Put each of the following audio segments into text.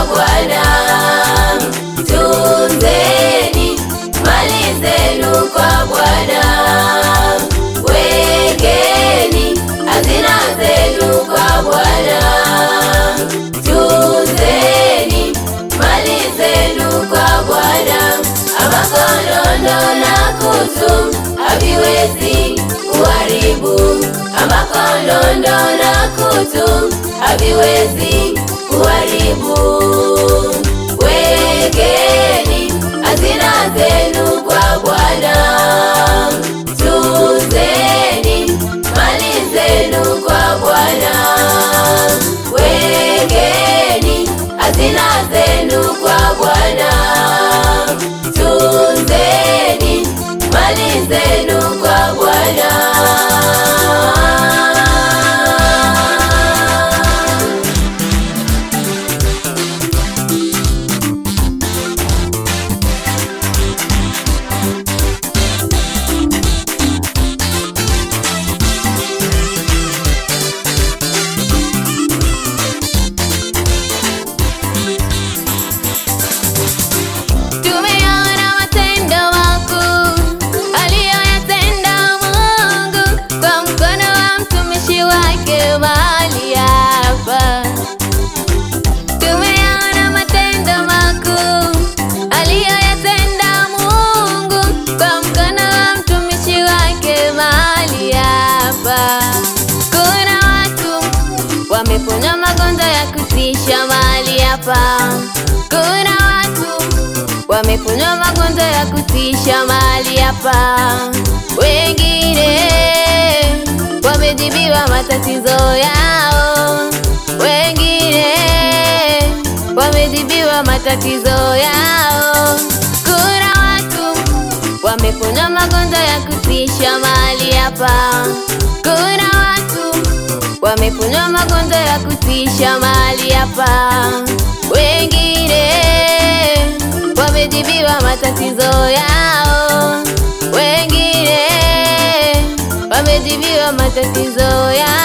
Bwana. Tunzeni mali zenu kwa Bwana, wekeni hazina zenu kwa Bwana. Tunzeni mali zenu kwa Bwana. Amakolondo na kutu haviwezi kuharibu, amakolondo na kutu haviwezi kuharibu. Wekeni hazina zenu kwa Bwana. Tunzeni mali zenu kwa Bwana, wekeni hazina zenu kwa Bwana. Tunzeni mali zenu kwa Bwana. Wamepona magonjwa ya kutisha mahali hapa. Kuna watu wamepona magonjwa ya kutisha mahali hapa. Wengine wamejibiwa matatizo yao, wengine wamejibiwa matatizo yao. Kuna watu wamepona magonjwa ya kutisha mahali hapa. Kuna watu wamepona magonjwa ya kutisha mahali hapa. Wengine wamejibiwa matatizo yao, wengine wamejibiwa matatizo yao.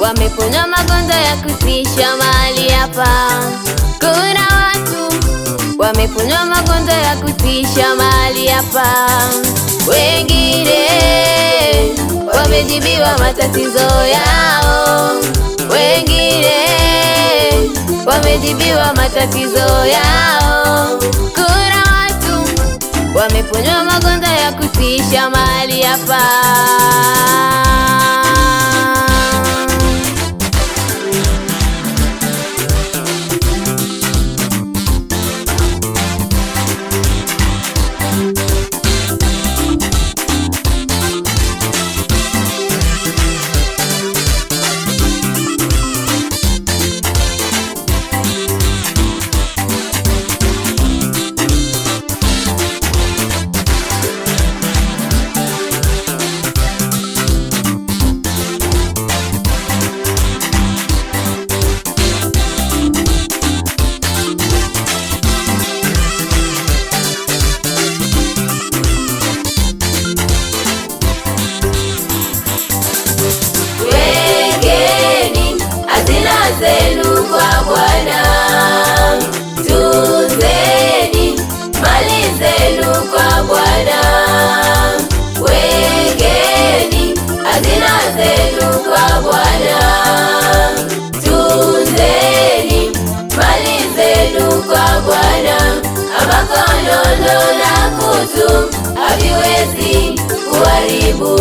Wamepona magonjwa ya kutisha mahali hapa. Kuna watu wamepona magonjwa ya kutisha mahali hapa. Wengine wamejibiwa matatizo yao, wengine wamejibiwa matatizo yao. Kuna watu wamepona magonjwa ya kutisha mahali hapa. na kutu haviwezi kuharibu,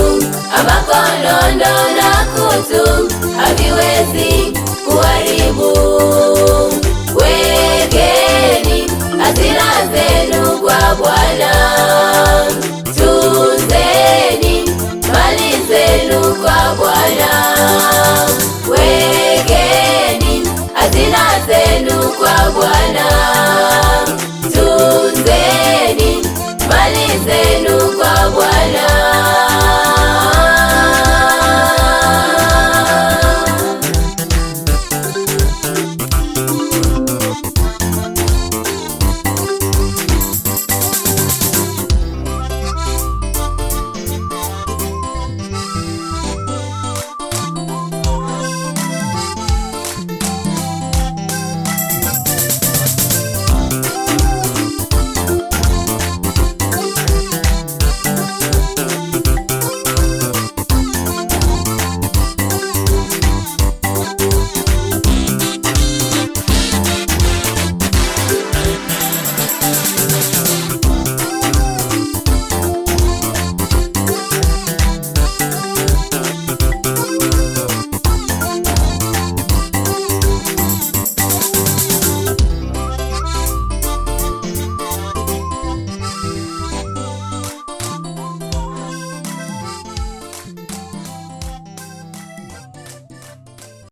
ambako nondo na kutu haviwezi kuharibu. Wekeni hazina zenu kwa Bwana, tunzeni mali zenu kwa Bwana. Wekeni hazina zenu kwa Bwana.